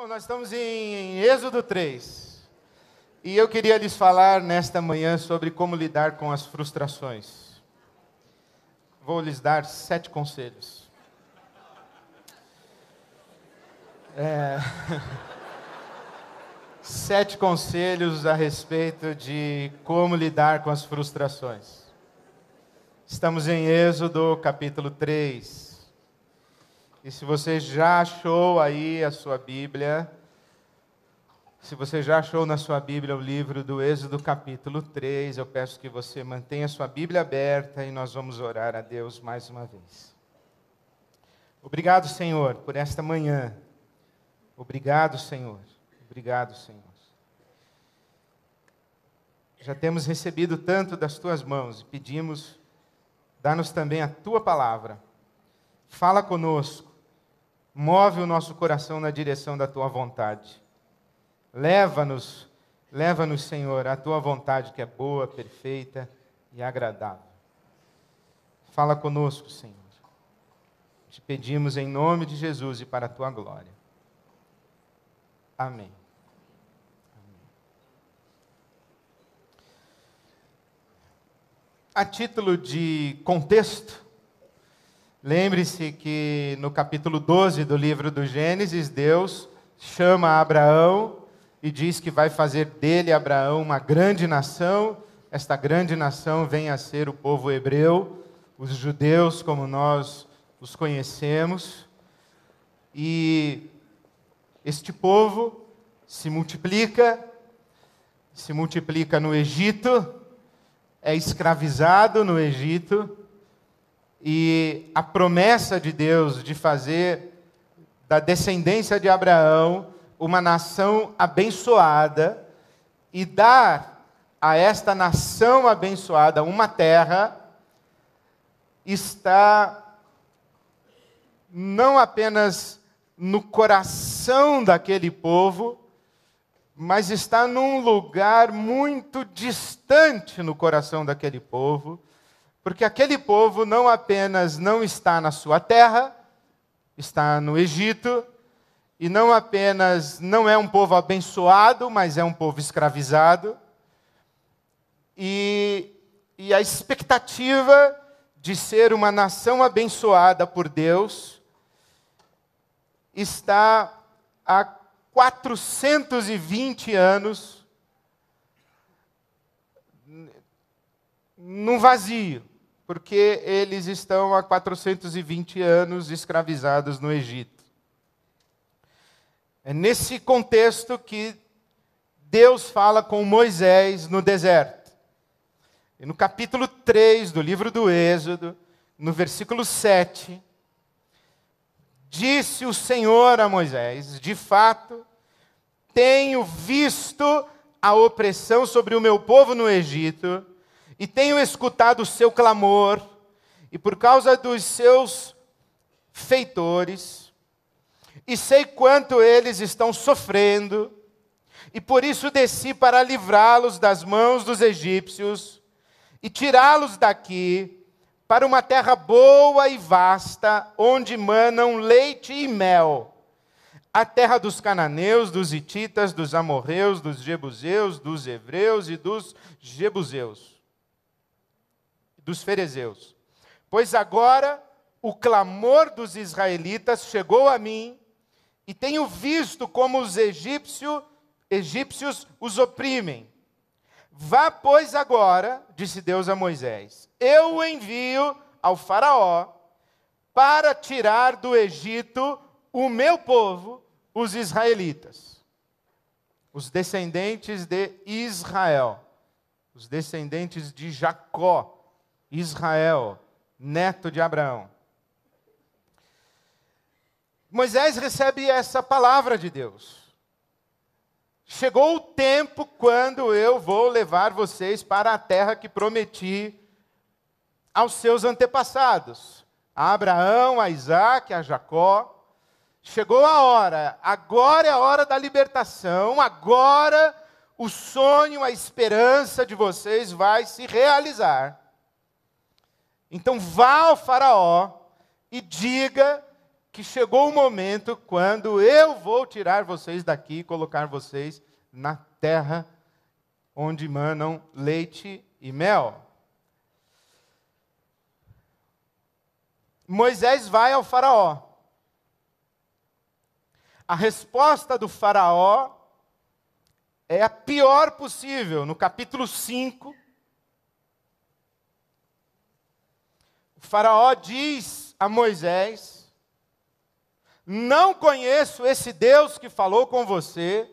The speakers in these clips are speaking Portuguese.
Bom, nós estamos em Êxodo 3. E eu queria lhes falar nesta manhã sobre como lidar com as frustrações. Vou lhes dar 7 conselhos. 7 conselhos a respeito de como lidar com as frustrações. Estamos em Êxodo capítulo 3. E se você já achou aí a sua Bíblia, se você já achou na sua Bíblia o livro do Êxodo capítulo 3, eu peço que você mantenha a sua Bíblia aberta e nós vamos orar a Deus mais uma vez. Obrigado, Senhor, por esta manhã. Obrigado, Senhor. Obrigado, Senhor. Já temos recebido tanto das tuas mãos e pedimos, dá-nos também a tua palavra. Fala conosco. Move o nosso coração na direção da tua vontade. Leva-nos, Senhor, à tua vontade que é boa, perfeita e agradável. Fala conosco, Senhor. Te pedimos em nome de Jesus e para a tua glória. Amém. A título de contexto, lembre-se que no capítulo 12 do livro do Gênesis, Deus chama Abraão e diz que vai fazer dele, Abraão, uma grande nação. Esta grande nação vem a ser o povo hebreu, os judeus como nós os conhecemos. E este povo se multiplica no Egito, é escravizado no Egito. E a promessa de Deus de fazer da descendência de Abraão uma nação abençoada e dar a esta nação abençoada uma terra está não apenas no coração daquele povo, mas está num lugar muito distante no coração daquele povo. Porque aquele povo não apenas não está na sua terra, está no Egito, e não apenas não é um povo abençoado, mas é um povo escravizado. E a expectativa de ser uma nação abençoada por Deus está há 420 anos num vazio. Porque eles estão há 420 anos escravizados no Egito. É nesse contexto que Deus fala com Moisés no deserto. E no capítulo 3 do livro do Êxodo, no versículo 7, disse o Senhor a Moisés: de fato, tenho visto a opressão sobre o meu povo no Egito, e tenho escutado o seu clamor, e por causa dos seus feitores, e sei quanto eles estão sofrendo, e por isso desci para livrá-los das mãos dos egípcios, e tirá-los daqui para uma terra boa e vasta, onde manam leite e mel, a terra dos cananeus, dos hititas, dos amorreus, dos jebuseus, dos hebreus e dos jebuseus. Dos ferezeus. Pois agora o clamor dos israelitas chegou a mim, e tenho visto como os egípcios os oprimem. Vá, pois, agora, disse Deus a Moisés, eu o envio ao faraó para tirar do Egito o meu povo, os israelitas, os descendentes de Israel, os descendentes de Jacó, Israel, neto de Abraão. Moisés recebe essa palavra de Deus. Chegou o tempo quando eu vou levar vocês para a terra que prometi aos seus antepassados, a Abraão, a Isaque, a Jacó. Chegou a hora, agora é a hora da libertação, agora o sonho, a esperança de vocês vai se realizar. Então vá ao faraó e diga que chegou o momento quando eu vou tirar vocês daqui e colocar vocês na terra onde manam leite e mel. Moisés vai ao faraó. A resposta do faraó é a pior possível. No capítulo 5, o faraó diz a Moisés: não conheço esse Deus que falou com você,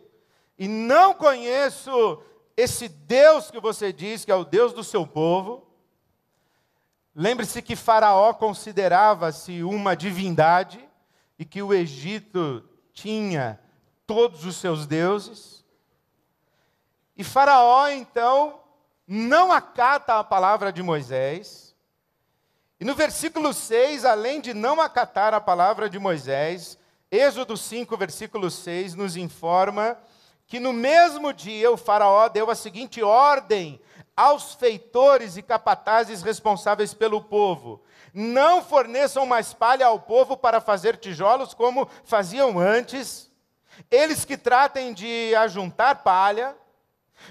e não conheço esse Deus que você diz que é o Deus do seu povo. Lembre-se que Faraó considerava-se uma divindade e que o Egito tinha todos os seus deuses. E Faraó, então, não acata a palavra de Moisés. E no versículo 6, além de não acatar a palavra de Moisés, Êxodo 5, versículo 6, nos informa que no mesmo dia o faraó deu a seguinte ordem aos feitores e capatazes responsáveis pelo povo: não forneçam mais palha ao povo para fazer tijolos como faziam antes, eles que tratem de ajuntar palha,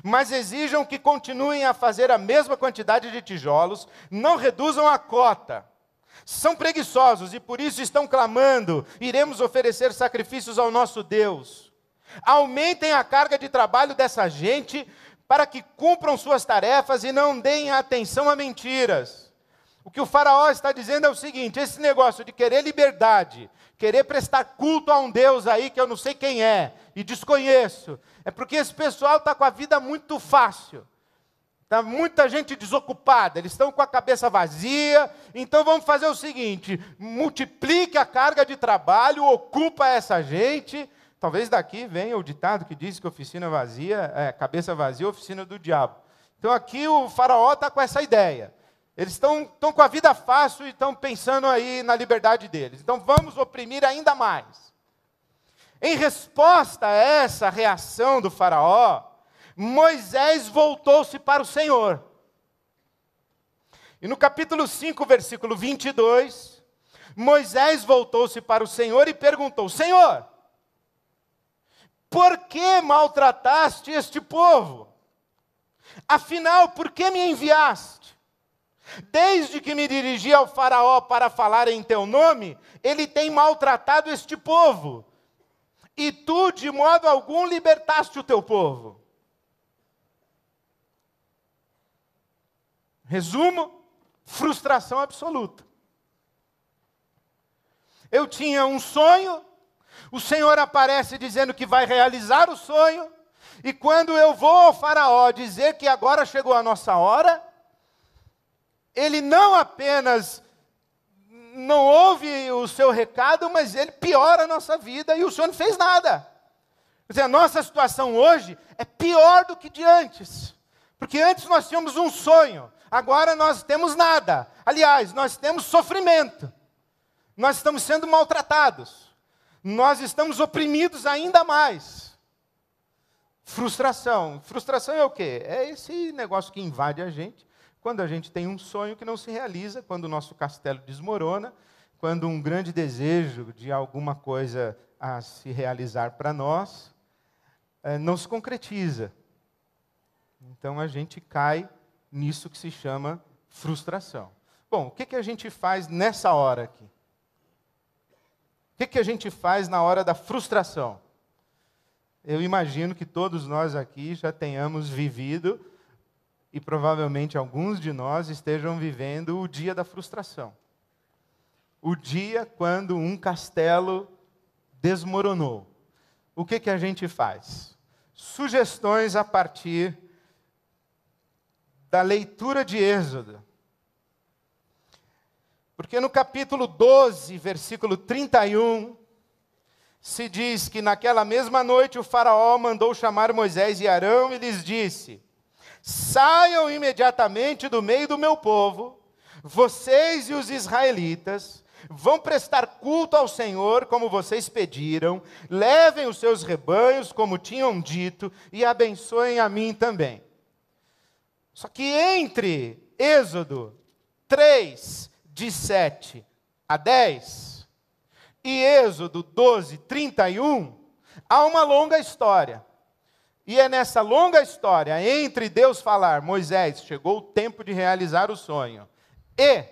mas exijam que continuem a fazer a mesma quantidade de tijolos, não reduzam a cota. São preguiçosos e por isso estão clamando: iremos oferecer sacrifícios ao nosso Deus. Aumentem a carga de trabalho dessa gente para que cumpram suas tarefas e não deem atenção a mentiras. O que o faraó está dizendo é o seguinte: esse negócio de querer liberdade, querer prestar culto a um Deus aí que eu não sei quem é e desconheço, é porque esse pessoal está com a vida muito fácil. Está muita gente desocupada, eles estão com a cabeça vazia, então vamos fazer o seguinte: multiplique a carga de trabalho, ocupa essa gente. Talvez daqui venha o ditado que diz que oficina vazia, cabeça vazia, oficina do diabo. Então aqui o faraó está com essa ideia. Eles estão com a vida fácil e estão pensando aí na liberdade deles. Então vamos oprimir ainda mais. Em resposta a essa reação do faraó, Moisés voltou-se para o Senhor. E no capítulo 5, versículo 22, Moisés voltou-se para o Senhor e perguntou: Senhor, por que maltrataste este povo? Afinal, por que me enviaste? Desde que me dirigi ao faraó para falar em teu nome, ele tem maltratado este povo. E tu, de modo algum, libertaste o teu povo. Resumo: frustração absoluta. Eu tinha um sonho, o Senhor aparece dizendo que vai realizar o sonho, e quando eu vou ao faraó dizer que agora chegou a nossa hora, ele não apenas não ouve o seu recado, mas ele piora a nossa vida e o Senhor não fez nada. Quer dizer, a nossa situação hoje é pior do que de antes. Porque antes nós tínhamos um sonho, agora nós temos nada. Aliás, nós temos sofrimento. Nós estamos sendo maltratados. Nós estamos oprimidos ainda mais. Frustração. Frustração é o quê? É esse negócio que invade a gente quando a gente tem um sonho que não se realiza, quando o nosso castelo desmorona, quando um grande desejo de alguma coisa a se realizar para nós não se concretiza. Então a gente cai nisso que se chama frustração. Bom, o que a gente faz nessa hora aqui? O que a gente faz na hora da frustração? Eu imagino que todos nós aqui já tenhamos vivido, e provavelmente alguns de nós estejam vivendo o dia da frustração. O dia quando um castelo desmoronou. O que a gente faz? Sugestões a partir da leitura de Êxodo. Porque no capítulo 12, versículo 31, se diz que naquela mesma noite o faraó mandou chamar Moisés e Arão e lhes disse: saiam imediatamente do meio do meu povo, vocês e os israelitas vão prestar culto ao Senhor como vocês pediram, levem os seus rebanhos como tinham dito e abençoem a mim também. Só que entre Êxodo 3, de 7 a 10, e Êxodo 12, 31, há uma longa história. E é nessa longa história, entre Deus falar, Moisés, chegou o tempo de realizar o sonho, e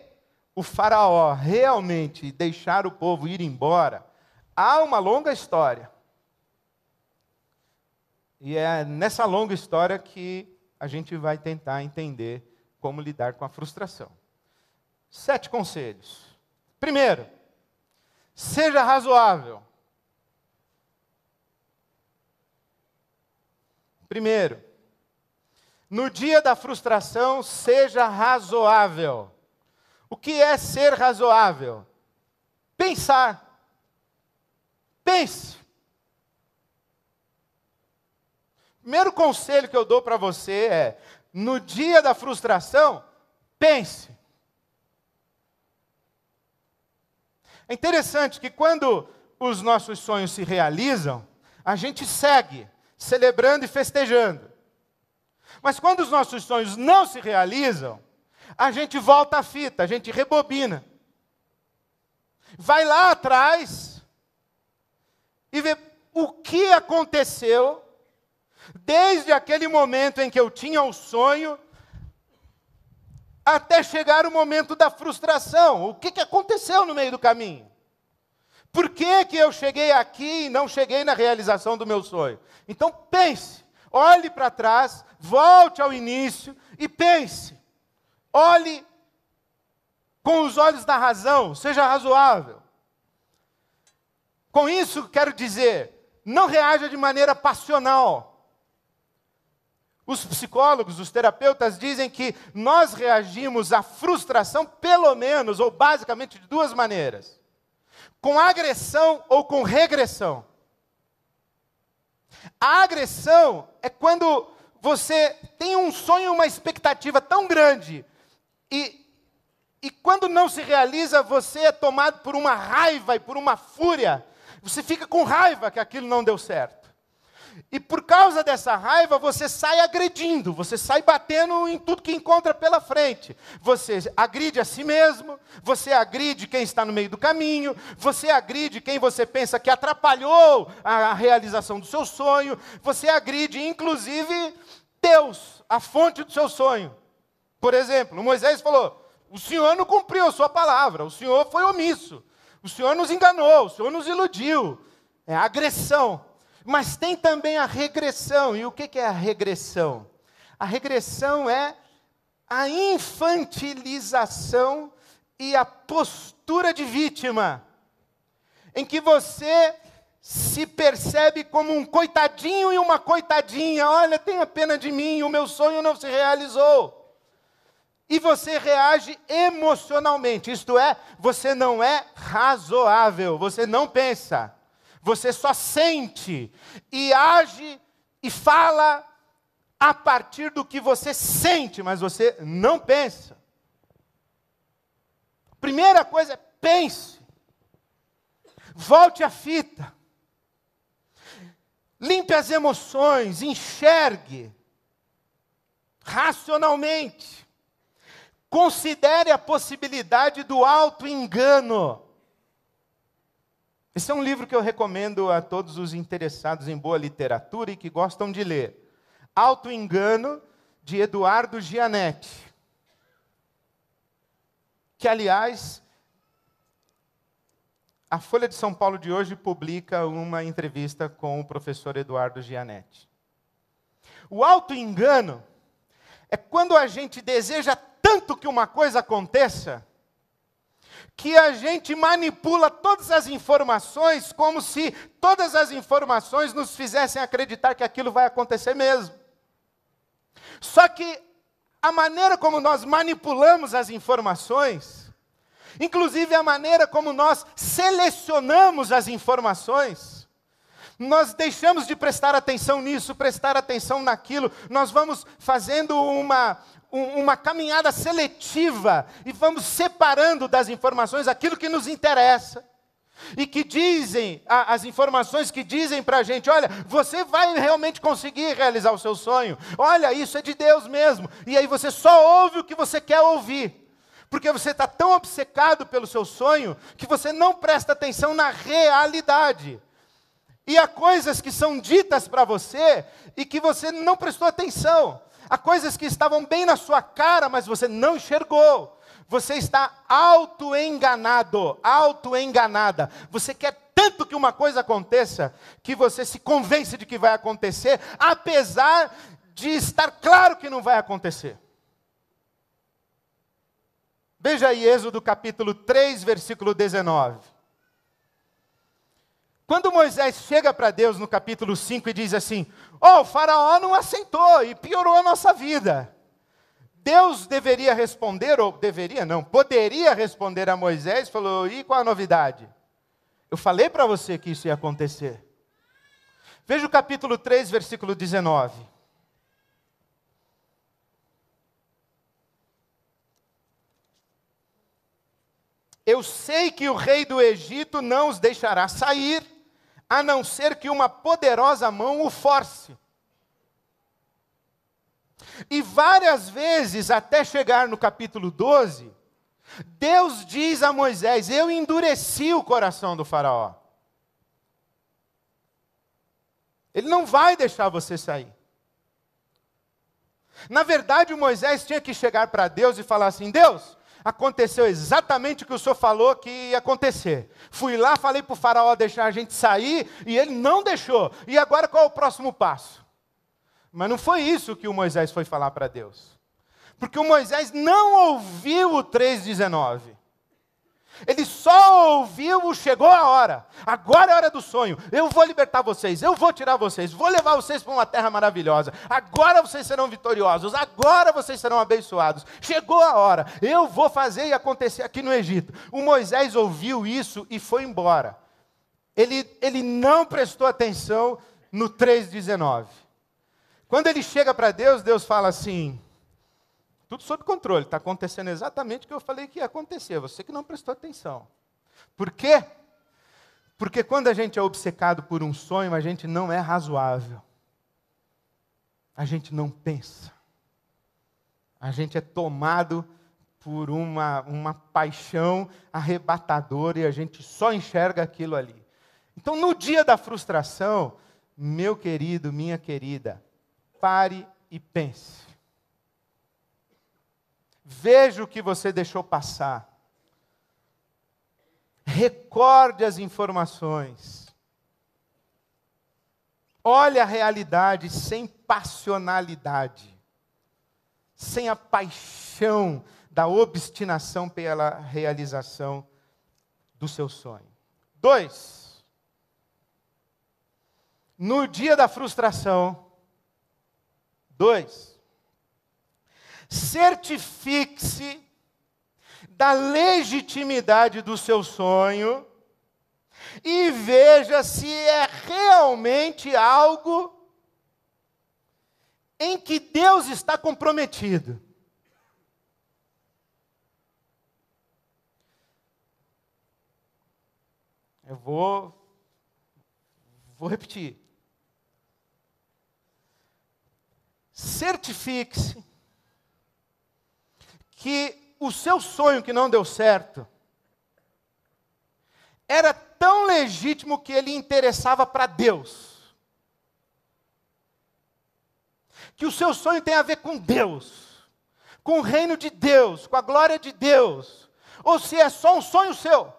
o faraó realmente deixar o povo ir embora, há uma longa história. E é nessa longa história que a gente vai tentar entender como lidar com a frustração. 7 conselhos. Primeiro, seja razoável. Primeiro, no dia da frustração, seja razoável. O que é ser razoável? Pensar. Pense. Primeiro conselho que eu dou para você é, no dia da frustração, pense. É interessante que quando os nossos sonhos se realizam, a gente segue, celebrando e festejando. Mas quando os nossos sonhos não se realizam, a gente volta a fita, a gente rebobina. Vai lá atrás e vê o que aconteceu desde aquele momento em que eu tinha o sonho até chegar o momento da frustração. O que aconteceu no meio do caminho? Por que eu cheguei aqui e não cheguei na realização do meu sonho? Então pense, olhe para trás, volte ao início e pense. Olhe com os olhos da razão, seja razoável. Com isso, quero dizer, não reaja de maneira passional. Os psicólogos, os terapeutas dizem que nós reagimos à frustração pelo menos, ou basicamente, de 2 maneiras. Com agressão ou com regressão. A agressão é quando você tem um sonho, uma expectativa tão grande, e quando não se realiza, você é tomado por uma raiva e por uma fúria. Você fica com raiva que aquilo não deu certo. E por causa dessa raiva, você sai agredindo, você sai batendo em tudo que encontra pela frente. Você agride a si mesmo, você agride quem está no meio do caminho, você agride quem você pensa que atrapalhou a realização do seu sonho, você agride, inclusive, Deus, a fonte do seu sonho. Por exemplo, Moisés falou, o Senhor não cumpriu a sua palavra, o Senhor foi omisso, o Senhor nos enganou, o Senhor nos iludiu. É agressão. Mas tem também a regressão. E o que é a regressão? A regressão é a infantilização e a postura de vítima, em que você se percebe como um coitadinho e uma coitadinha. Olha, tenha pena de mim, o meu sonho não se realizou. E você reage emocionalmente, isto é, você não é razoável, você não pensa. Você só sente e age e fala a partir do que você sente, mas você não pensa. Primeira coisa é pense. Volte a fita. Limpe as emoções, enxergue racionalmente. Considere a possibilidade do auto-engano. Esse é um livro que eu recomendo a todos os interessados em boa literatura e que gostam de ler. Auto-engano, de Eduardo Gianetti. Que, aliás, a Folha de São Paulo de hoje publica uma entrevista com o professor Eduardo Gianetti. O auto-engano é quando a gente deseja tanto que uma coisa aconteça, que a gente manipula todas as informações como se todas as informações nos fizessem acreditar que aquilo vai acontecer mesmo. Só que a maneira como nós manipulamos as informações, inclusive a maneira como nós selecionamos as informações, nós deixamos de prestar atenção nisso, prestar atenção naquilo, nós vamos fazendo uma caminhada seletiva e vamos separando das informações aquilo que nos interessa. E que dizem, as informações que dizem para a gente, olha, você vai realmente conseguir realizar o seu sonho. Olha, isso é de Deus mesmo. E aí você só ouve o que você quer ouvir. Porque você está tão obcecado pelo seu sonho que você não presta atenção na realidade. E há coisas que são ditas para você e que você não prestou atenção. Há coisas que estavam bem na sua cara, mas você não enxergou. Você está auto-enganado, auto-enganada. Você quer tanto que uma coisa aconteça, que você se convence de que vai acontecer, apesar de estar claro que não vai acontecer. Veja aí Êxodo capítulo 3, versículo 19. Quando Moisés chega para Deus no capítulo 5 e diz assim, o faraó não aceitou e piorou a nossa vida. Deus deveria responder, ou deveria não, poderia responder a Moisés, falou, e qual a novidade? Eu falei para você que isso ia acontecer. Veja o capítulo 3, versículo 19. Eu sei que o rei do Egito não os deixará sair, a não ser que uma poderosa mão o force. E várias vezes, até chegar no capítulo 12, Deus diz a Moisés, eu endureci o coração do faraó. Ele não vai deixar você sair. Na verdade, o Moisés tinha que chegar para Deus e falar assim, Deus, aconteceu exatamente o que o Senhor falou que ia acontecer. Fui lá, falei para o faraó deixar a gente sair, e ele não deixou. E agora qual é o próximo passo? Mas não foi isso que o Moisés foi falar para Deus. Porque o Moisés não ouviu o 3,19. Ele só ouviu o chegou a hora. Agora é a hora do sonho. Eu vou libertar vocês, eu vou tirar vocês, vou levar vocês para uma terra maravilhosa. Agora vocês serão vitoriosos, agora vocês serão abençoados. Chegou a hora, eu vou fazer e acontecer aqui no Egito. O Moisés ouviu isso e foi embora. Ele não prestou atenção no 3,19. Quando ele chega para Deus, Deus fala assim, tudo sob controle, está acontecendo exatamente o que eu falei que ia acontecer, você que não prestou atenção. Por quê? Porque quando a gente é obcecado por um sonho, a gente não é razoável. A gente não pensa. A gente é tomado por uma paixão arrebatadora e a gente só enxerga aquilo ali. Então, no dia da frustração, meu querido, minha querida, pare e pense. Veja o que você deixou passar. Recorde as informações. Olhe a realidade sem passionalidade. Sem a paixão da obstinação pela realização do seu sonho. 2. No dia da frustração. 2. Certifique-se da legitimidade do seu sonho e veja se é realmente algo em que Deus está comprometido. Eu vou repetir. Certifique-se que o seu sonho que não deu certo era tão legítimo que ele interessava para Deus. Que o seu sonho tem a ver com Deus, com o reino de Deus, com a glória de Deus, ou se é só um sonho seu.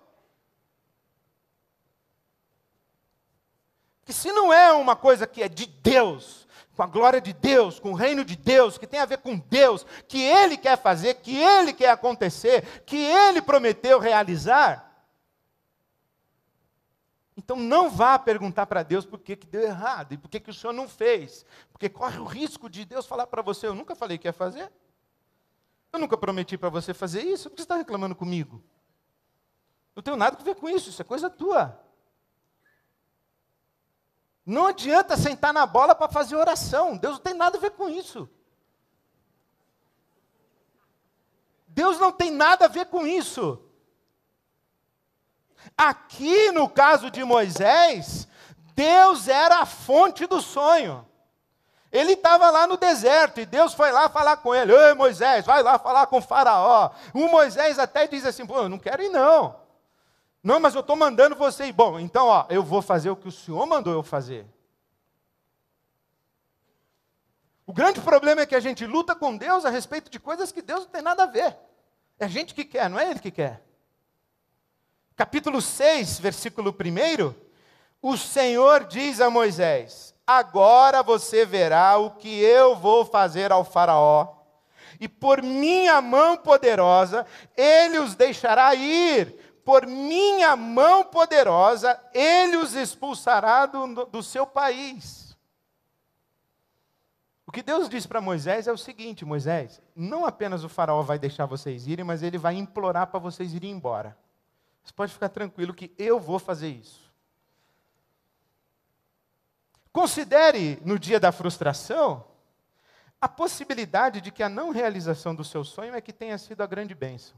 Que se não é uma coisa que é de Deus, com a glória de Deus, com o reino de Deus, que tem a ver com Deus, que Ele quer fazer, que Ele quer acontecer, que Ele prometeu realizar, então não vá perguntar para Deus por que deu errado, e por que o Senhor não fez, porque corre o risco de Deus falar para você, eu nunca falei que ia fazer, eu nunca prometi para você fazer isso, por que você está reclamando comigo? Não tenho nada a ver com isso, isso é coisa tua. Não adianta sentar na bola para fazer oração. Deus não tem nada a ver com isso. Deus não tem nada a ver com isso. Aqui, no caso de Moisés, Deus era a fonte do sonho. Ele estava lá no deserto e Deus foi lá falar com ele. Ei, Moisés, vai lá falar com o faraó. O Moisés até diz assim, pô, eu não quero ir não. Não, mas eu estou mandando você ir. Bom, então, eu vou fazer o que o Senhor mandou eu fazer. O grande problema é que a gente luta com Deus a respeito de coisas que Deus não tem nada a ver. É a gente que quer, não é Ele que quer. Capítulo 6, versículo 1, o Senhor diz a Moisés, agora você verá o que eu vou fazer ao faraó, e por minha mão poderosa, ele os deixará ir, por minha mão poderosa, ele os expulsará do seu país. O que Deus diz para Moisés é o seguinte, Moisés, não apenas o faraó vai deixar vocês irem, mas ele vai implorar para vocês irem embora. Você pode ficar tranquilo que eu vou fazer isso. Considere, no dia da frustração, a possibilidade de que a não realização do seu sonho é que tenha sido a grande bênção.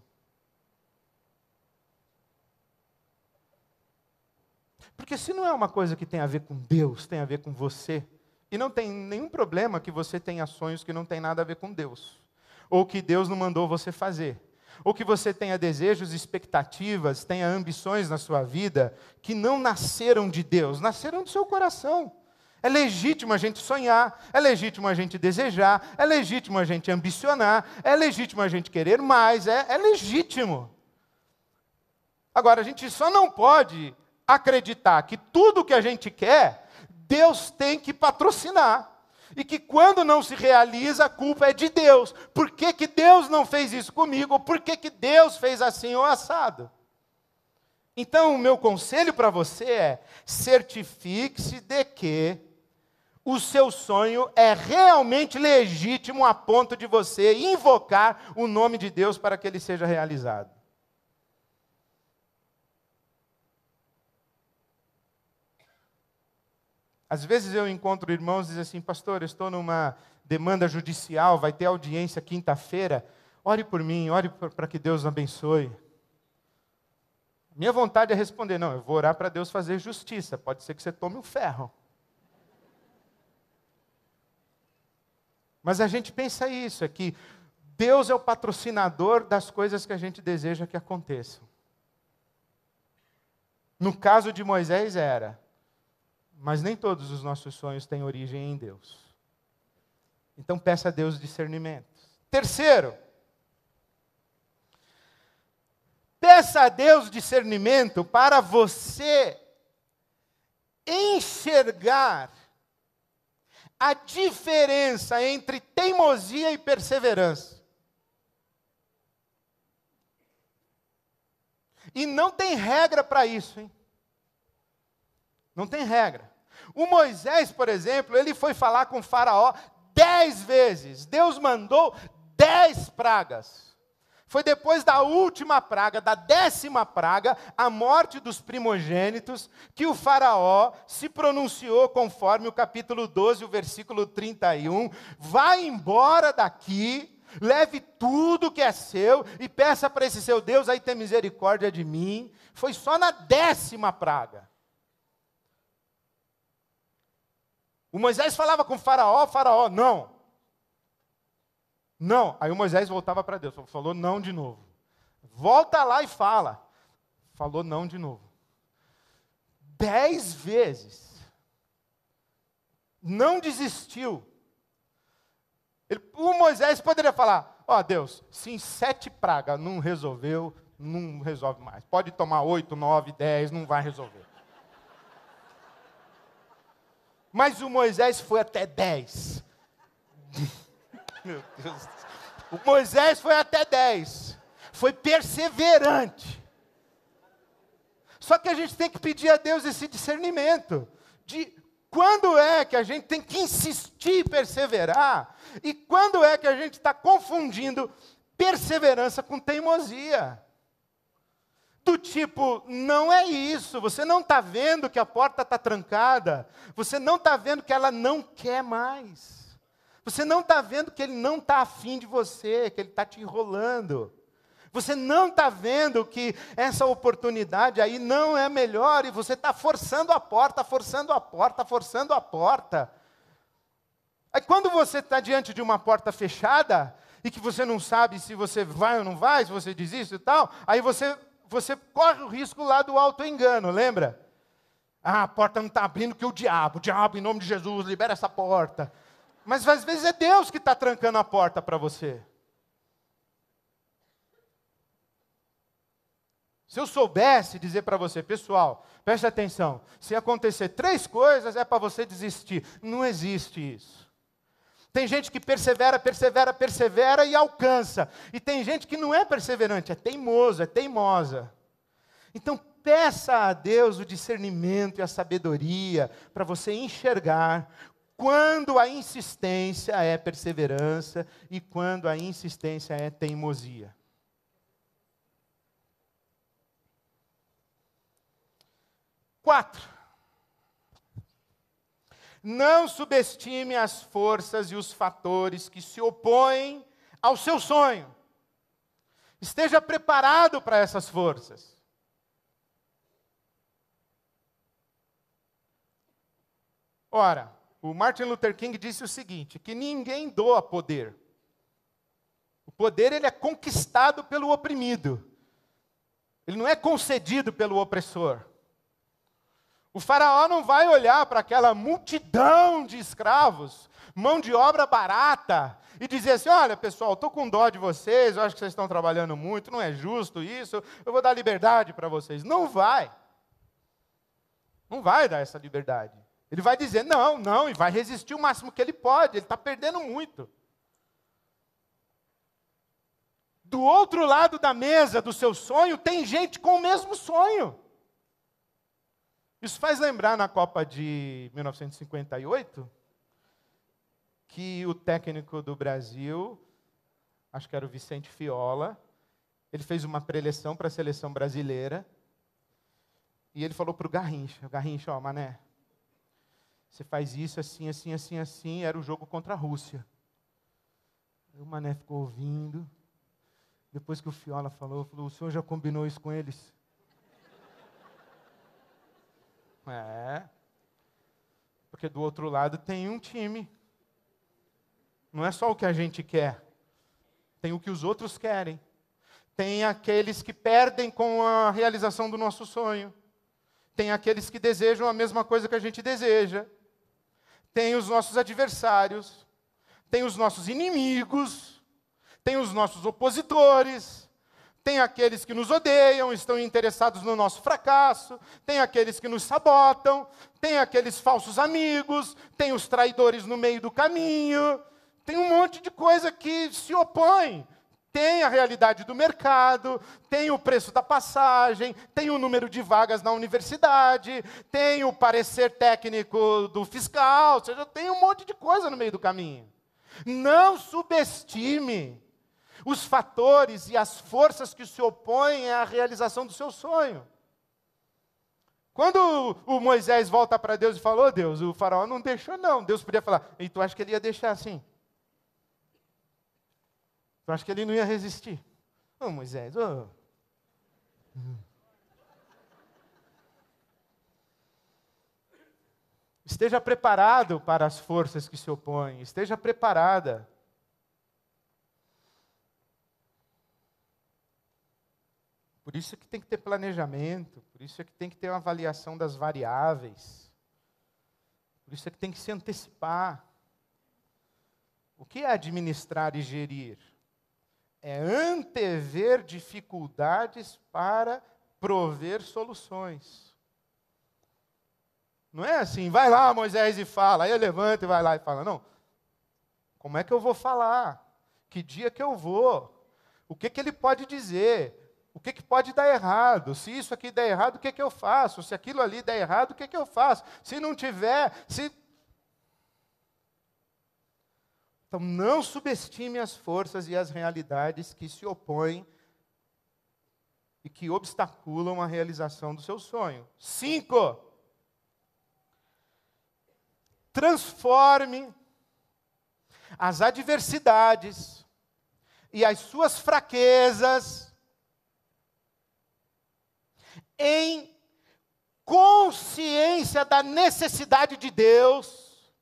Porque se não é uma coisa que tem a ver com Deus, tem a ver com você, e não tem nenhum problema que você tenha sonhos que não tem nada a ver com Deus, ou que Deus não mandou você fazer, ou que você tenha desejos, expectativas, tenha ambições na sua vida que não nasceram de Deus, nasceram do seu coração. É legítimo a gente sonhar, é legítimo a gente desejar, é legítimo a gente ambicionar, é legítimo a gente querer mais, é legítimo. Agora, a gente só não pode acreditar que tudo que a gente quer, Deus tem que patrocinar. E que quando não se realiza, a culpa é de Deus. Por que que Deus não fez isso comigo? Ou por que que Deus fez assim ou assado? Então, o meu conselho para você é, certifique-se de que o seu sonho é realmente legítimo a ponto de você invocar o nome de Deus para que ele seja realizado. Às vezes eu encontro irmãos e dizem assim, pastor, eu estou numa demanda judicial, vai ter audiência quinta-feira, ore por mim, ore para que Deus abençoe. Minha vontade é responder, não, eu vou orar para Deus fazer justiça, pode ser que você tome um ferro. Mas a gente pensa isso, é que Deus é o patrocinador das coisas que a gente deseja que aconteçam. No caso de Moisés era, mas nem todos os nossos sonhos têm origem em Deus. Então peça a Deus discernimento. Terceiro, peça a Deus discernimento para você enxergar a diferença entre teimosia e perseverança. E não tem regra para isso, hein? Não tem regra. O Moisés, por exemplo, ele foi falar com o faraó 10 vezes. Deus mandou 10 pragas. Foi depois da última praga, da 10ª praga, a morte dos primogênitos, que o faraó se pronunciou conforme o capítulo 12, o versículo 31. Vai embora daqui, leve tudo que é seu e peça para esse seu Deus aí ter misericórdia de mim. Foi só na 10ª praga. O Moisés falava com o faraó, não. Não. Aí o Moisés voltava para Deus, falou não de novo. Volta lá e fala. Falou não de novo. 10 vezes. Não desistiu. O Moisés poderia falar, Deus, se em 7 pragas não resolveu, não resolve mais. Pode tomar 8, 9, 10, não vai resolver. Mas o Moisés foi até 10. Meu Deus. O Moisés foi até 10. Foi perseverante. Só que a gente tem que pedir a Deus esse discernimento. De quando é que a gente tem que insistir e perseverar. E quando é que a gente está confundindo perseverança com teimosia. Do tipo, não é isso, você não está vendo que a porta está trancada, você não está vendo que ela não quer mais, você não está vendo que ele não está afim de você, que ele está te enrolando, você não está vendo que essa oportunidade aí não é melhor e você está forçando a porta, forçando a porta, forçando a porta. Aí quando você está diante de uma porta fechada, e que você não sabe se você vai ou não vai, se você desiste e tal, aí você corre o risco lá do auto-engano, lembra? Ah, a porta não está abrindo que o diabo, em nome de Jesus, libera essa porta. Mas às vezes é Deus que está trancando a porta para você. Se eu soubesse dizer para você, pessoal, preste atenção, se acontecer 3 coisas é para você desistir. Não existe isso. Tem gente que persevera e alcança. E tem gente que não é perseverante, é teimoso, é teimosa. Então peça a Deus o discernimento e a sabedoria para você enxergar quando a insistência é perseverança e quando a insistência é teimosia. Quatro, não subestime as forças e os fatores que se opõem ao seu sonho. Esteja preparado para essas forças. Ora, o Martin Luther King disse o seguinte, que ninguém doa poder. O poder ele é conquistado pelo oprimido. Ele não é concedido pelo opressor. O faraó não vai olhar para aquela multidão de escravos, mão de obra barata, e dizer assim, olha pessoal, estou com dó de vocês, eu acho que vocês estão trabalhando muito, não é justo isso, eu vou dar liberdade para vocês. Não vai. Não vai dar essa liberdade. Ele vai dizer, não, e vai resistir o máximo que ele pode, ele está perdendo muito. Do outro lado da mesa do seu sonho, tem gente com o mesmo sonho. Isso faz lembrar na Copa de 1958, que o técnico do Brasil, acho que era o Vicente Fiola, ele fez uma preleção para a seleção brasileira, e ele falou para o Garrincha, ó, mané, você faz isso assim, assim, assim, assim, era o jogo contra a Rússia. Aí o mané ficou ouvindo, depois que o Fiola falou, o senhor já combinou isso com eles? Porque do outro lado tem um time. Não é só o que a gente quer. Tem o que os outros querem. Tem aqueles que perdem com a realização do nosso sonho. Tem aqueles que desejam a mesma coisa que a gente deseja. Tem os nossos adversários. Tem os nossos inimigos. Tem os nossos opositores. Tem aqueles que nos odeiam, estão interessados no nosso fracasso. Tem aqueles que nos sabotam. Tem aqueles falsos amigos. Tem os traidores no meio do caminho. Tem um monte de coisa que se opõe. Tem a realidade do mercado, tem o preço da passagem, tem o número de vagas na universidade, tem o parecer técnico do fiscal, ou seja, tem um monte de coisa no meio do caminho. Não subestime os fatores e as forças que se opõem à realização do seu sonho. Quando o Moisés volta para Deus e falou, Deus, o faraó não deixou não. Deus podia falar, e tu acha que ele ia deixar assim? Tu acha que ele não ia resistir? Ô Moisés, ô. Esteja preparado para as forças que se opõem. Esteja preparada. Por isso é que tem que ter planejamento, por isso é que tem que ter uma avaliação das variáveis, por isso é que tem que se antecipar. O que é administrar e gerir? É antever dificuldades para prover soluções. Não é assim, vai lá Moisés e fala, aí eu levanto e vai lá e fala, não. Como é que eu vou falar? Que dia que eu vou? O que ele pode dizer? O que pode dar errado? Se isso aqui der errado, o que eu faço? Se aquilo ali der errado, o que eu faço? Se não tiver, Então, não subestime as forças e as realidades que se opõem e que obstaculam a realização do seu sonho. 5. Transforme as adversidades e as suas fraquezas em consciência da necessidade de Deus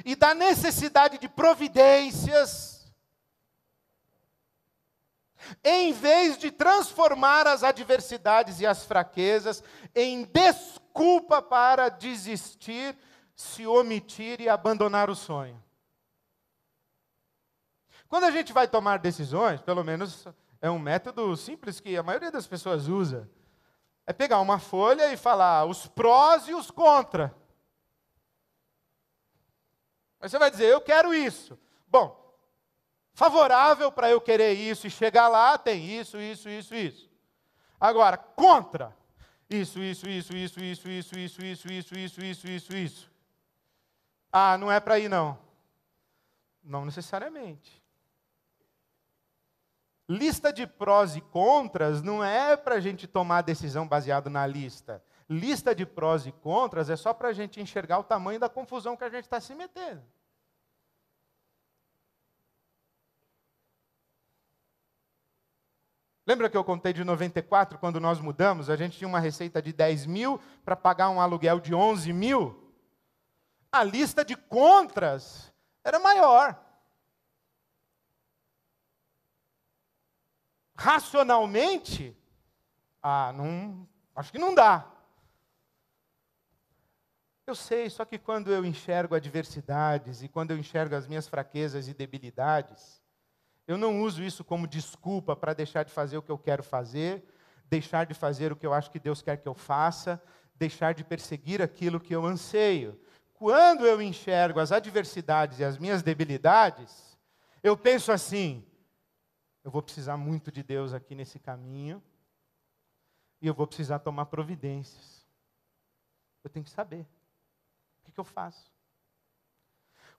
e da necessidade de providências, em vez de transformar as adversidades e as fraquezas em desculpa para desistir, se omitir e abandonar o sonho. Quando a gente vai tomar decisões, pelo menos é um método simples que a maioria das pessoas usa, é pegar uma folha e falar os prós e os contra. Aí você vai dizer, eu quero isso. Bom, favorável para eu querer isso e chegar lá, tem isso. Agora, contra. Isso. Ah, não é para ir não. Não necessariamente. Lista de prós e contras não é para a gente tomar decisão baseado na lista. Lista de prós e contras é só para a gente enxergar o tamanho da confusão que a gente está se metendo. Lembra que eu contei de 94, quando nós mudamos, a gente tinha uma receita de 10 mil para pagar um aluguel de 11 mil? A lista de contras era maior. Racionalmente, acho que não dá. Eu sei, só que quando eu enxergo adversidades e quando eu enxergo as minhas fraquezas e debilidades, eu não uso isso como desculpa para deixar de fazer o que eu quero fazer, deixar de fazer o que eu acho que Deus quer que eu faça, deixar de perseguir aquilo que eu anseio. Quando eu enxergo as adversidades e as minhas debilidades, eu penso assim, eu vou precisar muito de Deus aqui nesse caminho, e eu vou precisar tomar providências. Eu tenho que saber. O que eu faço?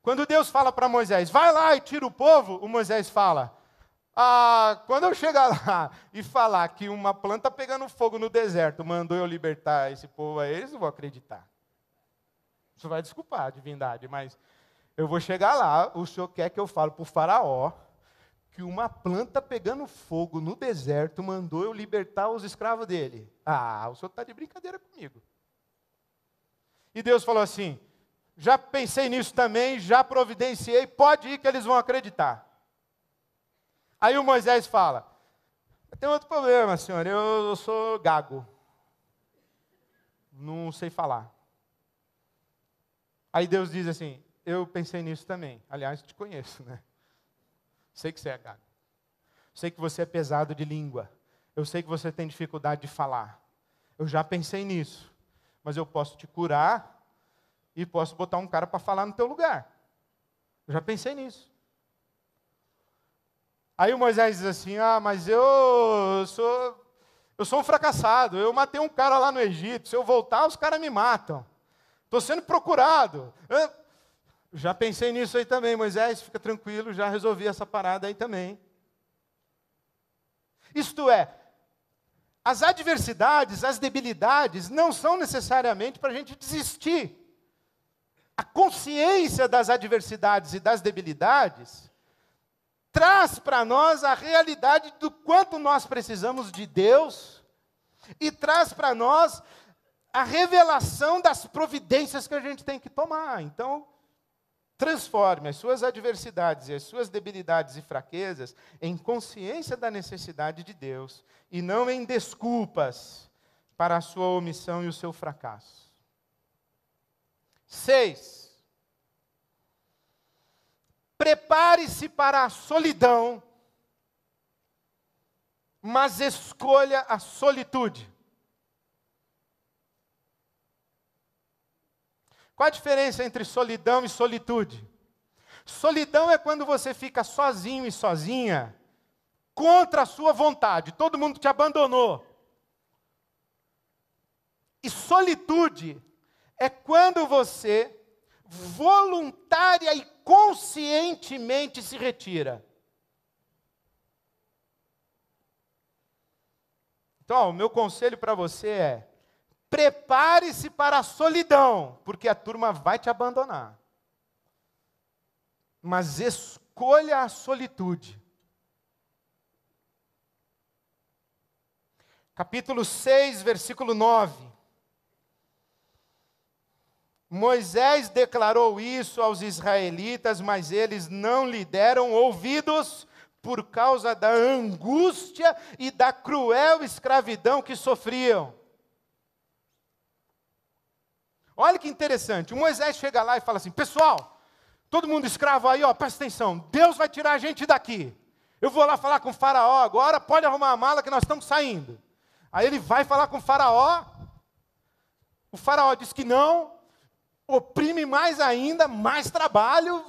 Quando Deus fala para Moisés, vai lá e tira o povo, o Moisés fala, quando eu chegar lá e falar que uma planta pegando fogo no deserto mandou eu libertar esse povo a eles, eu vou acreditar. Você vai desculpar a divindade, mas eu vou chegar lá, o senhor quer que eu fale para o faraó que uma planta pegando fogo no deserto mandou eu libertar os escravos dele. O senhor está de brincadeira comigo. E Deus falou assim, já pensei nisso também, já providenciei, pode ir que eles vão acreditar. Aí o Moisés fala, tem outro problema, senhor, eu sou gago. Não sei falar. Aí Deus diz assim, eu pensei nisso também. Aliás, te conheço, né? Sei que você é gago. Sei que você é pesado de língua. Eu sei que você tem dificuldade de falar. Eu já pensei nisso. Mas eu posso te curar e posso botar um cara para falar no teu lugar. Eu já pensei nisso. Aí o Moisés diz assim, mas eu sou um fracassado. Eu matei um cara lá no Egito. Se eu voltar, os caras me matam. Estou sendo procurado. Já pensei nisso aí também, Moisés, fica tranquilo, já resolvi essa parada aí também. Isto é, as adversidades, as debilidades, não são necessariamente para a gente desistir. A consciência das adversidades e das debilidades traz para nós a realidade do quanto nós precisamos de Deus e traz para nós a revelação das providências que a gente tem que tomar. Então, transforme as suas adversidades e as suas debilidades e fraquezas em consciência da necessidade de Deus e não em desculpas para a sua omissão e o seu fracasso. 6. Prepare-se para a solidão, mas escolha a solitude. Qual a diferença entre solidão e solitude? Solidão é quando você fica sozinho e sozinha, contra a sua vontade, todo mundo te abandonou. E solitude é quando você voluntária e conscientemente se retira. Então, o meu conselho para você é: prepare-se para a solidão, porque a turma vai te abandonar. Mas escolha a solitude. Capítulo 6, versículo 9. Moisés declarou isso aos israelitas, mas eles não lhe deram ouvidos por causa da angústia e da cruel escravidão que sofriam. Olha que interessante, o Moisés chega lá e fala assim: pessoal, todo mundo escravo aí, ó, presta atenção, Deus vai tirar a gente daqui. Eu vou lá falar com o faraó agora, pode arrumar a mala que nós estamos saindo. Aí ele vai falar com o faraó diz que não, oprime mais ainda, mais trabalho,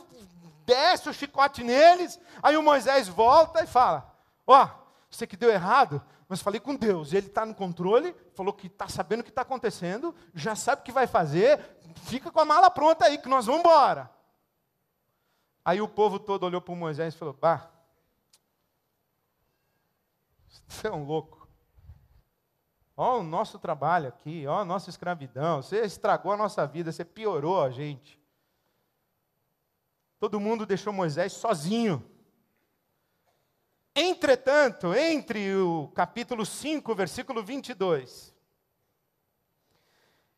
desce o chicote neles. Aí o Moisés volta e fala: ó, você que deu errado, mas falei com Deus, ele está no controle, falou que está sabendo o que está acontecendo, já sabe o que vai fazer, fica com a mala pronta aí, que nós vamos embora. Aí o povo todo olhou para o Moisés e falou: bah, você é um louco. Ó o nosso trabalho aqui, ó a nossa escravidão, você estragou a nossa vida, você piorou a gente. Todo mundo deixou Moisés sozinho. Entretanto, entre o capítulo 5, versículo 22,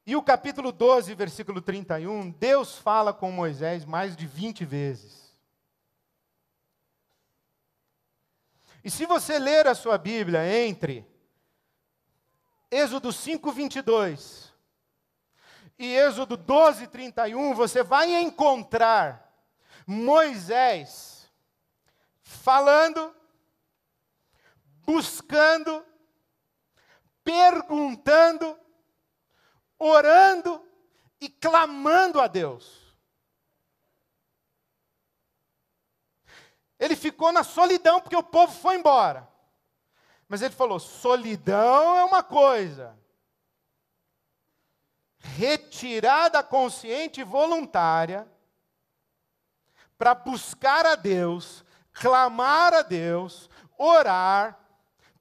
e o capítulo 12, versículo 31, Deus fala com Moisés mais de 20 vezes. E se você ler a sua Bíblia entre Êxodo 5, 22 e Êxodo 12, 31, você vai encontrar Moisés falando, buscando, perguntando, orando e clamando a Deus. Ele ficou na solidão porque o povo foi embora. Mas ele falou: solidão é uma coisa, retirada consciente e voluntária para buscar a Deus, clamar a Deus, orar,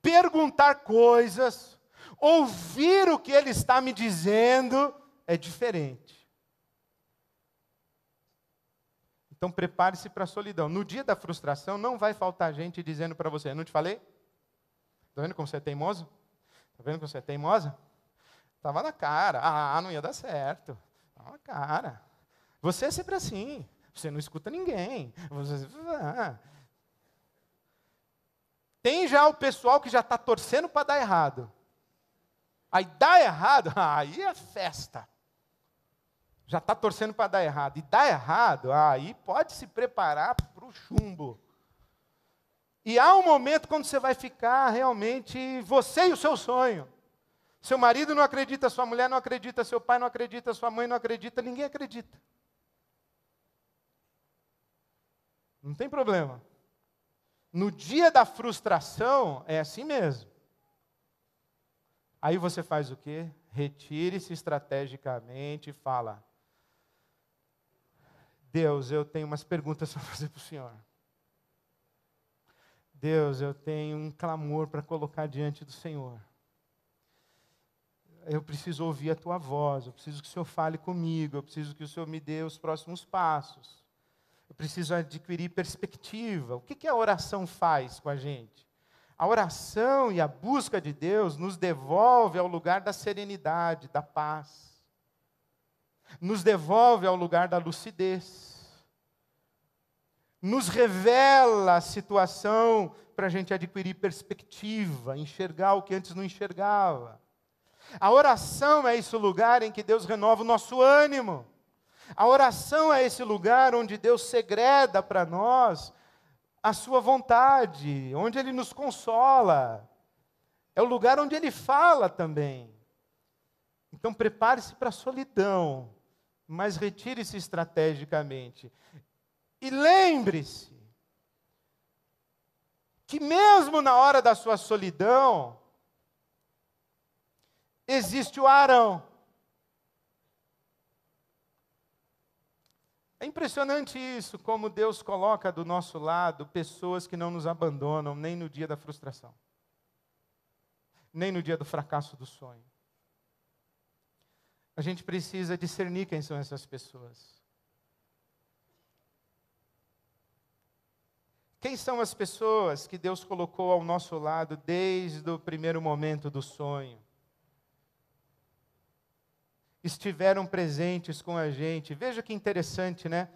perguntar coisas, ouvir o que Ele está me dizendo, é diferente. Então prepare-se para a solidão. No dia da frustração não vai faltar gente dizendo para você: não te falei? Está vendo como você é teimoso? Está vendo como você é teimosa? Estava na cara. Ah, não ia dar certo. Estava na cara. Você é sempre assim. Você não escuta ninguém. Tem já o pessoal que já está torcendo para dar errado. Aí dá errado, aí é festa. Já está torcendo para dar errado. E dá errado, aí pode se preparar para o chumbo. E há um momento quando você vai ficar realmente você e o seu sonho. Seu marido não acredita, sua mulher não acredita, seu pai não acredita, sua mãe não acredita, ninguém acredita. Não tem problema. No dia da frustração, é assim mesmo. Aí você faz o quê? Retire-se estrategicamente e fala: Deus, eu tenho umas perguntas para fazer para o Senhor. Deus, eu tenho um clamor para colocar diante do Senhor. Eu preciso ouvir a Tua voz, eu preciso que o Senhor fale comigo, eu preciso que o Senhor me dê os próximos passos. Eu preciso adquirir perspectiva. O que a oração faz com a gente? A oração e a busca de Deus nos devolve ao lugar da serenidade, da paz. Nos devolve ao lugar da lucidez. Nos revela a situação para a gente adquirir perspectiva, enxergar o que antes não enxergava. A oração é esse lugar em que Deus renova o nosso ânimo. A oração é esse lugar onde Deus segreda para nós a sua vontade, onde Ele nos consola. É o lugar onde Ele fala também. Então prepare-se para a solidão, mas retire-se estrategicamente. E lembre-se que mesmo na hora da sua solidão, existe o Arão. É impressionante isso, como Deus coloca do nosso lado pessoas que não nos abandonam nem no dia da frustração, nem no dia do fracasso do sonho. A gente precisa discernir quem são essas pessoas. Quem são as pessoas que Deus colocou ao nosso lado desde o primeiro momento do sonho? estiveram presentes com a gente. Veja que interessante, né?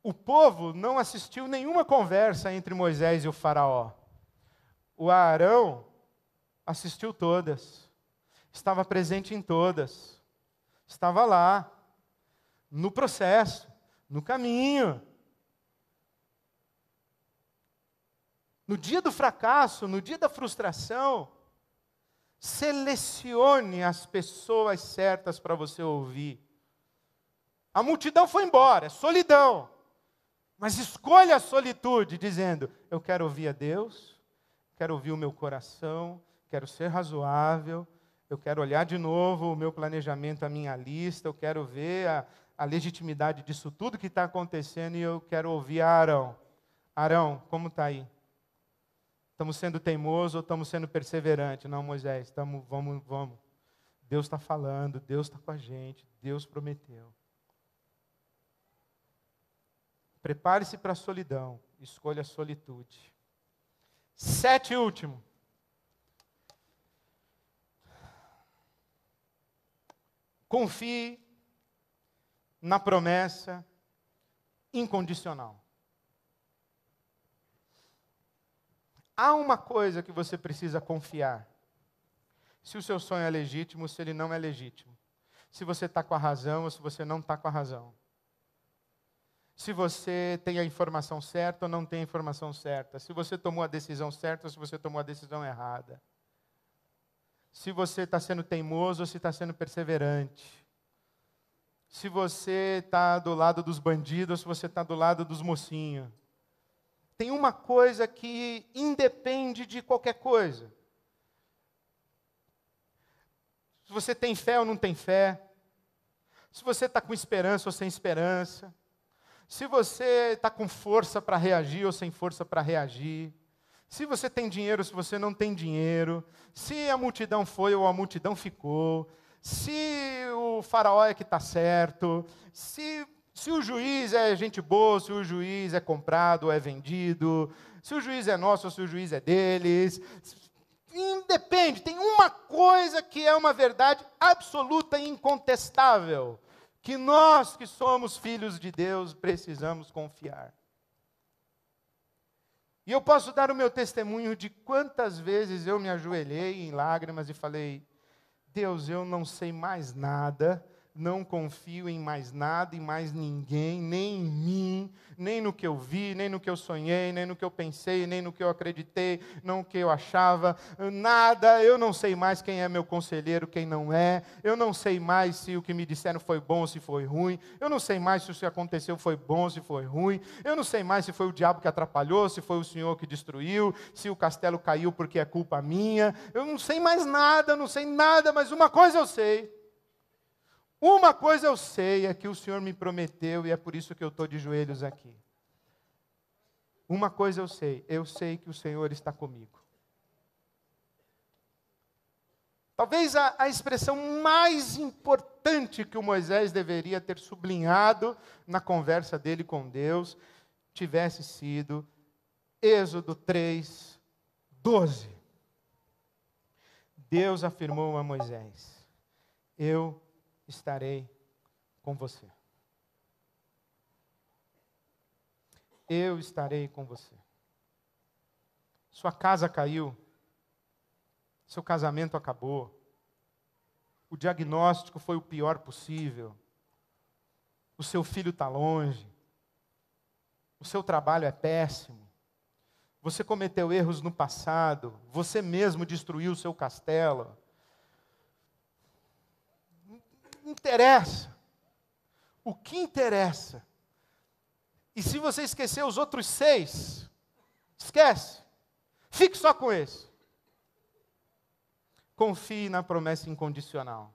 O povo não assistiu nenhuma conversa entre Moisés e o faraó. O Arão assistiu todas, estava presente em todas, estava lá, no processo, no caminho. No dia do fracasso, no dia da frustração, selecione as pessoas certas para você ouvir. A multidão foi embora, é solidão. Mas escolha a solitude, dizendo, eu quero ouvir a Deus, quero ouvir o meu coração, quero ser razoável, eu quero olhar de novo o meu planejamento, a minha lista, eu quero ver a legitimidade disso tudo que está acontecendo e eu quero ouvir a Arão. Arão, como está aí? Estamos sendo teimosos ou estamos sendo perseverantes? Não, Moisés, vamos. Deus está falando, Deus está com a gente, Deus prometeu. Prepare-se para a solidão, escolha a solitude. 7 e último. Confie na promessa incondicional. Há uma coisa que você precisa confiar. Se o seu sonho é legítimo, se ele não é legítimo. Se você está com a razão ou se você não está com a razão. Se você tem a informação certa ou não tem a informação certa. Se você tomou a decisão certa ou se você tomou a decisão errada. Se você está sendo teimoso ou se está sendo perseverante. Se você está do lado dos bandidos ou se você está do lado dos mocinhos. Tem uma coisa que independe de qualquer coisa. Se você tem fé ou não tem fé. Se você está com esperança ou sem esperança. Se você está com força para reagir ou sem força para reagir. Se você tem dinheiro ou se você não tem dinheiro. Se a multidão foi ou a multidão ficou. Se o faraó é que está certo. Se o juiz é gente boa, se o juiz é comprado ou é vendido, se o juiz é nosso ou se o juiz é deles. Independe, tem uma coisa que é uma verdade absoluta e incontestável, que nós que somos filhos de Deus precisamos confiar. E eu posso dar o meu testemunho de quantas vezes eu me ajoelhei em lágrimas e falei, Deus, eu não sei mais nada, não confio em mais nada, em mais ninguém, nem em mim, nem no que eu vi, nem no que eu sonhei, nem no que eu pensei, nem no que eu acreditei, não no que eu achava, nada, eu não sei mais quem é meu conselheiro, quem não é, eu não sei mais se o que me disseram foi bom ou se foi ruim, eu não sei mais se o que aconteceu foi bom ou se foi ruim, eu não sei mais se foi o diabo que atrapalhou, se foi o Senhor que destruiu, se o castelo caiu porque é culpa minha, eu não sei mais nada, não sei nada, mas uma coisa eu sei. Uma coisa eu sei, é que o Senhor me prometeu e é por isso que eu estou de joelhos aqui. Uma coisa eu sei que o Senhor está comigo. Talvez a expressão mais importante que o Moisés deveria ter sublinhado na conversa dele com Deus, tivesse sido Êxodo 3, 12. Deus afirmou a Moisés, eu estarei com você. Eu estarei com você. Sua casa caiu. Seu casamento acabou. O diagnóstico foi o pior possível. O seu filho está longe. O seu trabalho é péssimo. Você cometeu erros no passado. Você mesmo destruiu o seu castelo. Não interessa. O que interessa? E se você esquecer os outros 6, esquece. Fique só com esse. Confie na promessa incondicional.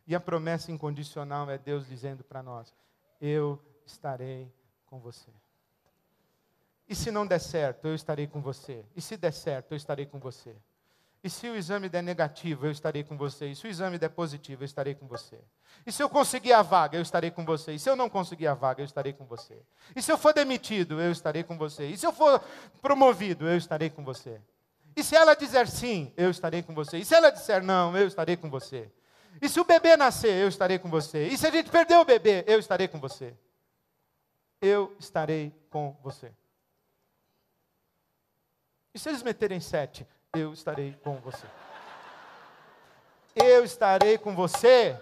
E a promessa incondicional é Deus dizendo para nós, eu estarei com você. E se não der certo, eu estarei com você. E se der certo, eu estarei com você. E se o exame der negativo, eu estarei com você. E se o exame der positivo, eu estarei com você. E se eu conseguir a vaga, eu estarei com você. E se eu não conseguir a vaga, eu estarei com você. E se eu for demitido, eu estarei com você. E se eu for promovido, eu estarei com você. E se ela disser sim, eu estarei com você. E se ela disser não, eu estarei com você. E se o bebê nascer, eu estarei com você. E se a gente perder o bebê, eu estarei com você. Eu estarei com você. E se eles meterem 7, eu estarei com você. Eu estarei com você.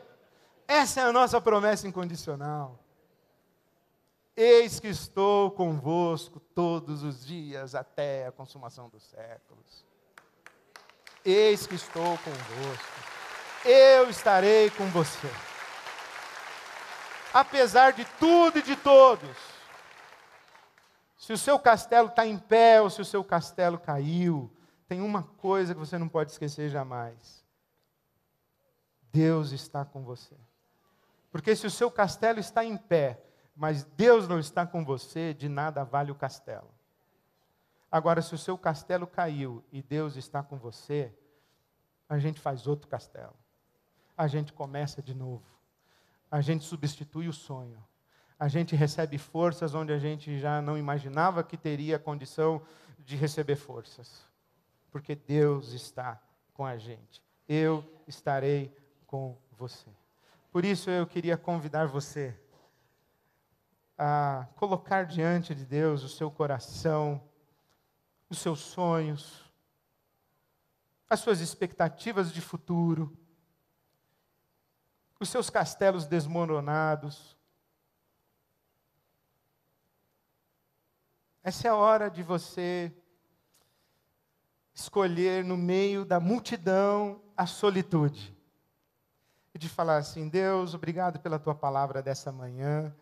Essa é a nossa promessa incondicional. Eis que estou convosco todos os dias até a consumação dos séculos. Eis que estou convosco. Eu estarei com você. Apesar de tudo e de todos. Se o seu castelo está em pé ou se o seu castelo caiu, tem uma coisa que você não pode esquecer jamais. Deus está com você. Porque se o seu castelo está em pé, mas Deus não está com você, de nada vale o castelo. Agora, se o seu castelo caiu e Deus está com você, a gente faz outro castelo. A gente começa de novo. A gente substitui o sonho. A gente recebe forças onde a gente já não imaginava que teria condição de receber forças. Porque Deus está com a gente. Eu estarei com você. Por isso eu queria convidar você a colocar diante de Deus o seu coração, os seus sonhos, as suas expectativas de futuro, os seus castelos desmoronados. Essa é a hora de você escolher no meio da multidão a solitude. E de falar assim: Deus, obrigado pela tua palavra dessa manhã.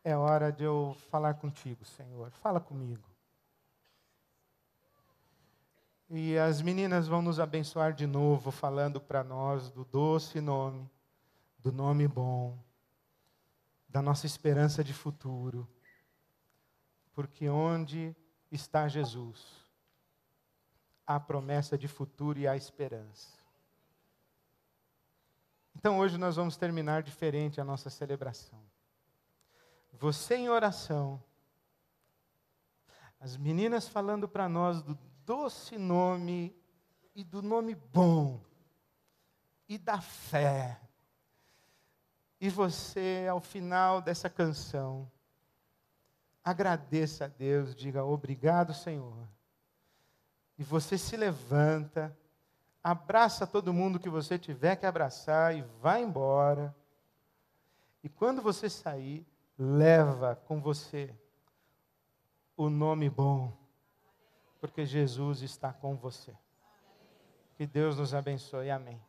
É hora de eu falar contigo, Senhor. Fala comigo. E as meninas vão nos abençoar de novo, falando para nós do doce nome, do nome bom, da nossa esperança de futuro. Porque onde está Jesus, há promessa de futuro e há esperança. Então hoje nós vamos terminar diferente a nossa celebração. Você em oração, as meninas falando para nós do doce nome e do nome bom e da fé. E você, ao final dessa canção, agradeça a Deus, diga obrigado, Senhor. E você se levanta, abraça todo mundo que você tiver que abraçar e vai embora. E quando você sair, leva com você o nome bom, porque Jesus está com você. Que Deus nos abençoe. Amém.